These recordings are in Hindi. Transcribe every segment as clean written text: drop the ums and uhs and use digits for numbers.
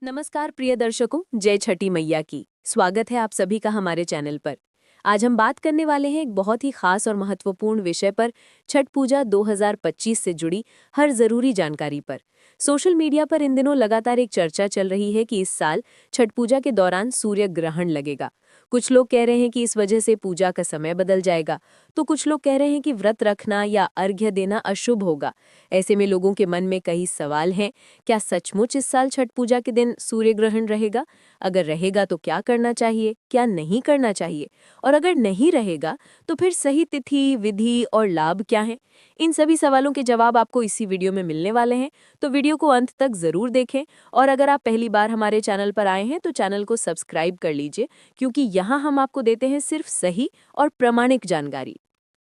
नमस्कार प्रिय दर्शकों, जय छठी मैया की स्वागत है आप सभी का हमारे चैनल पर। आज हम बात करने वाले हैं एक बहुत ही खास और महत्वपूर्ण विषय पर, छठ पूजा 2025 से जुड़ी हर जरूरी जानकारी पर। सोशल मीडिया पर इन दिनों लगातार एक चर्चा चल रही है कि इस साल छठ पूजा के दौरान सूर्य ग्रहण लगेगा। कुछ लोग कह रहे हैं कि इस वजह से पूजा का समय बदल जाएगा, तो कुछ लोग कह रहे हैं कि व्रत रखना या अर्घ्य देना अशुभ होगा। ऐसे में लोगों के मन में कई सवाल हैं। क्या सचमुच इस साल छठ पूजा के दिन सूर्य ग्रहण रहेगा? अगर रहेगा तो क्या करना चाहिए, क्या नहीं करना चाहिए? और अगर नहीं रहेगा तो फिर सही तिथि, विधि और लाभ क्या हैं? इन सभी सवालों के जवाब आपको इसी वीडियो में मिलने वाले हैं, तो वीडियो को अंत तक जरूर देखें। और अगर आप पहली बार हमारे चैनल पर आए हैं तो चैनल को सब्सक्राइब कर लीजिए, क्योंकि यहाँ हम आपको देते हैं सिर्फ सही और प्रामाणिक जानकारी।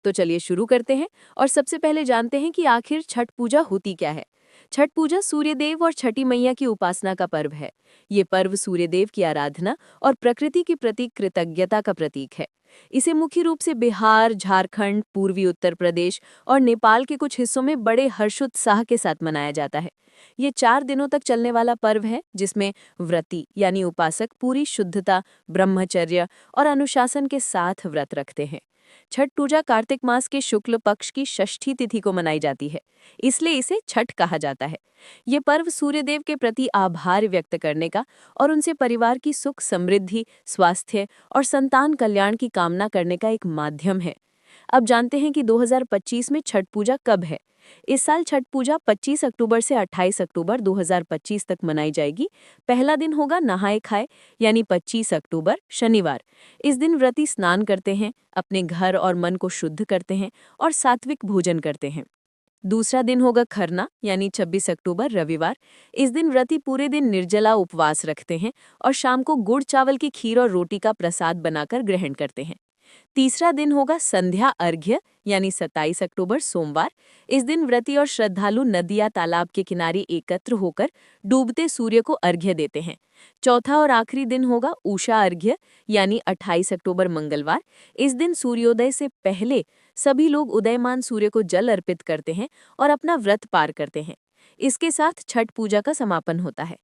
तो चलिए शुरू करते हैं और सबसे पहले जानते हैं कि आखिर छठ पूजा होती क्या है। छठ पूजा सूर्यदेव और छठी मैया की उपासना का पर्व है। ये पर्व सूर्यदेव की आराधना और प्रकृति के प्रति कृतज्ञता का प्रतीक है। इसे मुख्य रूप से बिहार, झारखंड, पूर्वी उत्तर प्रदेश और नेपाल के कुछ हिस्सों में बड़े हर्षोत्साह के साथ मनाया जाता है। ये 4 दिनों तक चलने वाला पर्व है, जिसमें व्रती यानी उपासक पूरी शुद्धता, ब्रह्मचर्य और अनुशासन के साथ व्रत रखते हैं। छठ पूजा कार्तिक मास के शुक्ल पक्ष की षष्ठी तिथि को मनाई जाती है, इसलिए इसे छठ कहा जाता है। ये पर्व सूर्यदेव के प्रति आभार व्यक्त करने का और उनसे परिवार की सुख, समृद्धि, स्वास्थ्य और संतान कल्याण की कामना करने का एक माध्यम है। अब जानते हैं कि 2025 में छठ पूजा कब है। इस साल छठ पूजा 25 अक्टूबर से 28 अक्टूबर 2025 तक मनाई जाएगी। पहला दिन होगा नहाए खाए यानी 25 अक्टूबर शनिवार। इस दिन व्रती स्नान करते हैं, अपने घर और मन को शुद्ध करते हैं और सात्विक भोजन करते हैं। दूसरा दिन होगा खरना यानी 26 अक्टूबर रविवार। इस दिन व्रती पूरे दिन निर्जला उपवास रखते हैं और शाम को गुड़ चावल की खीर और रोटी का प्रसाद बनाकर ग्रहण करते हैं। तीसरा दिन होगा संध्या अर्घ्य यानी 27 अक्टूबर सोमवार। इस दिन व्रती और श्रद्धालु नदी या तालाब के किनारे एकत्र होकर डूबते सूर्य को अर्घ्य देते हैं। चौथा और आखिरी दिन होगा उषा अर्घ्य यानी 28 अक्टूबर मंगलवार। इस दिन सूर्योदय से पहले सभी लोग उदयमान सूर्य को जल अर्पित करते हैं और अपना व्रत पार करते हैं। इसके साथ छठ पूजा का समापन होता है।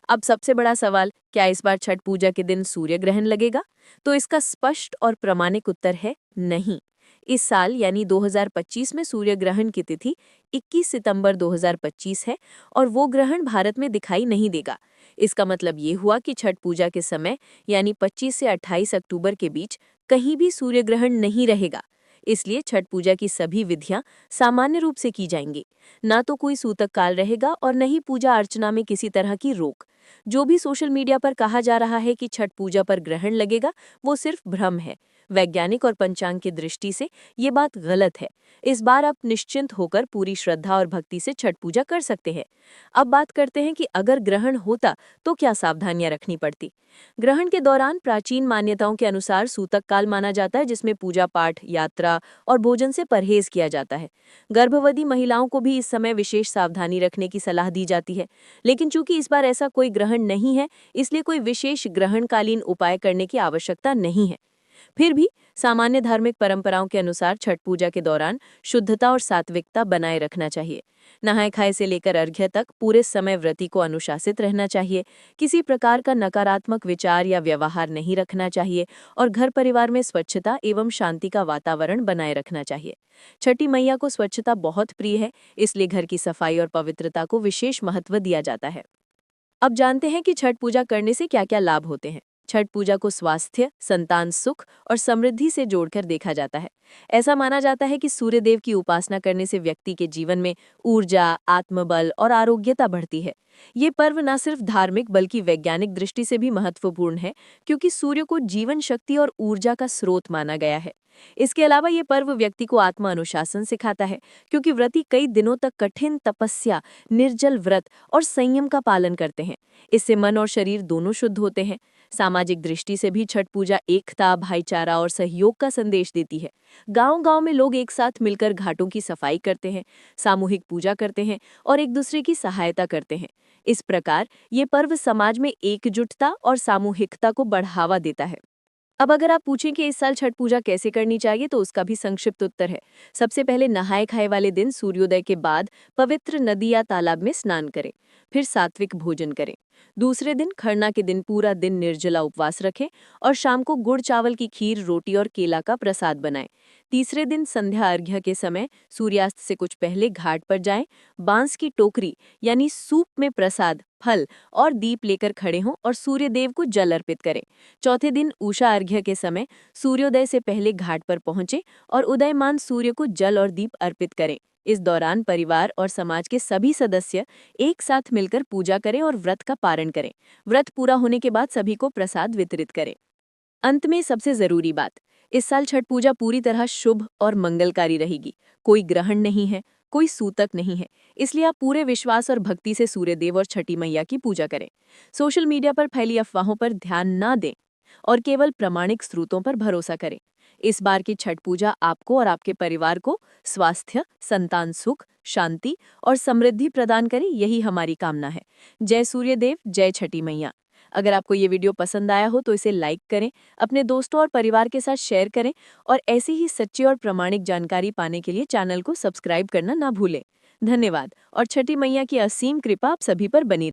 अब सबसे बड़ा सवाल, क्या इस बार छठ पूजा के दिन सूर्य ग्रहण लगेगा? तो इसका स्पष्ट और प्रामाणिक उत्तर है नहीं। इस साल यानी 2025 में सूर्य ग्रहण की तिथि 21 सितंबर 2025 है और वो ग्रहण भारत में दिखाई नहीं देगा। इसका मतलब ये हुआ कि छठ पूजा के समय यानी 25 से 28 अक्टूबर के बीच कहीं भी सूर्य ग्रहण नहीं रहेगा। इसलिए छठ पूजा की सभी विधियां सामान्य रूप से की जाएंगी। ना तो कोई सूतक काल रहेगा और न ही पूजा अर्चना में किसी तरह की रोक। जो भी सोशल मीडिया पर कहा जा रहा है कि छठ पूजा पर ग्रहण लगेगा, वो सिर्फ भ्रम है। वैज्ञानिक और पंचांग की दृष्टि से ये बात गलत है। इस बार आप निश्चिंत होकर पूरी श्रद्धा और भक्ति से छठ पूजा कर सकते हैं। अब बात करते हैं कि अगर ग्रहण होता तो क्या सावधानियां रखनी पड़ती। ग्रहण के दौरान प्राचीन मान्यताओं के अनुसार सूतक काल माना जाता है, जिसमें पूजा पाठ, यात्रा और भोजन से परहेज किया जाता है। गर्भवती महिलाओं को भी इस समय विशेष सावधानी रखने की सलाह दी जाती है। लेकिन चूंकि इस बार ऐसा कोई ग्रहण नहीं है, इसलिए कोई विशेष ग्रहणकालीन उपाय करने की आवश्यकता नहीं है। फिर भी सामान्य धार्मिक परंपराओं के अनुसार छठ पूजा के दौरान शुद्धता और सात्विकता बनाए रखना चाहिए। नहाए खाए से लेकर अर्घ्य तक पूरे समय व्रती को अनुशासित रहना चाहिए। किसी प्रकार का नकारात्मक विचार या व्यवहार नहीं रखना चाहिए और घर परिवार में स्वच्छता एवं शांति का वातावरण बनाए रखना चाहिए। छठी मैया को स्वच्छता बहुत प्रिय है, इसलिए घर की सफाई और पवित्रता को विशेष महत्व दिया जाता है। अब जानते हैं कि छठ पूजा करने से क्या-क्या लाभ होते हैं। छठ पूजा को स्वास्थ्य, संतान सुख और समृद्धि से जोड़कर देखा जाता है। ऐसा माना जाता है कि सूर्यदेव की उपासना करने से व्यक्ति के जीवन में ऊर्जा, आत्मबल और आरोग्यता बढ़ती है। ये पर्व न सिर्फ धार्मिक बल्कि वैज्ञानिक दृष्टि से भी महत्वपूर्ण है, क्योंकि सूर्य को जीवन शक्ति और ऊर्जा का स्रोत माना गया है। इसके अलावा ये पर्व व्यक्ति को आत्म अनुशासन सिखाता है, क्योंकि व्रती कई दिनों तक कठिन तपस्या, निर्जल व्रत और संयम का पालन करते हैं। इससे मन और शरीर दोनों शुद्ध होते हैं। सामाजिक दृष्टि से भी छठ पूजा एकता, भाईचारा और सहयोग का संदेश देती है। गांव-गांव में लोग एक साथ मिलकर घाटों की सफाई करते हैं, सामूहिक पूजा करते हैं और एक दूसरे की सहायता करते हैं। इस प्रकार ये पर्व समाज में एकजुटता और सामूहिकता को बढ़ावा देता है। अब अगर आप पूछें कि इस साल छठ पूजा कैसे करनी चाहिए, तो उसका भी संक्षिप्त उत्तर है। सबसे पहले नहाए खाए वाले दिन सूर्योदय के बाद पवित्र नदी या तालाब में स्नान करें। फिर सात्विक भोजन करें। दूसरे दिन खरना के दिन पूरा दिन निर्जला उपवास रखें और शाम को गुड़ चावल की खीर, रोटी और केला का प्रसाद बनाएं। तीसरे दिन संध्या अर्घ्य के समय सूर्यास्त से कुछ पहले घाट पर जाएं, बांस की टोकरी यानी सूप में प्रसाद, फल और दीप लेकर खड़े हों और सूर्य देव को जल अर्पित करें। चौथे दिन उषा अर्घ्य के समय सूर्योदय से पहले घाट पर पहुंचे और उदयमान सूर्य को जल और दीप अर्पित करें। इस दौरान परिवार और समाज के सभी सदस्य एक साथ मिलकर पूजा करें और व्रत का पारण करें। व्रत पूरा होने के बाद सभी को प्रसाद वितरित करें। अंत में सबसे जरूरी बात, इस साल छठ पूजा पूरी तरह शुभ और मंगलकारी रहेगी। कोई ग्रहण नहीं है, कोई सूतक नहीं है, इसलिए आप पूरे विश्वास और भक्ति से सूर्यदेव और छठी मैया की पूजा करें। सोशल मीडिया पर फैली अफवाहों पर ध्यान न दें और केवल प्रामाणिक स्रोतों पर भरोसा करें। इस बार की छठ पूजा आपको और आपके परिवार को स्वास्थ्य, संतान सुख, शांति और समृद्धि प्रदान करे, यही हमारी कामना है। जय सूर्यदेव, जय छठी मैया। अगर आपको ये वीडियो पसंद आया हो तो इसे लाइक करें, अपने दोस्तों और परिवार के साथ शेयर करें और ऐसी ही सच्ची और प्रामाणिक जानकारी पाने के लिए चैनल को सब्सक्राइब करना ना भूलें। धन्यवाद और छठी मैया की असीम कृपा आप सभी पर बनी रहे।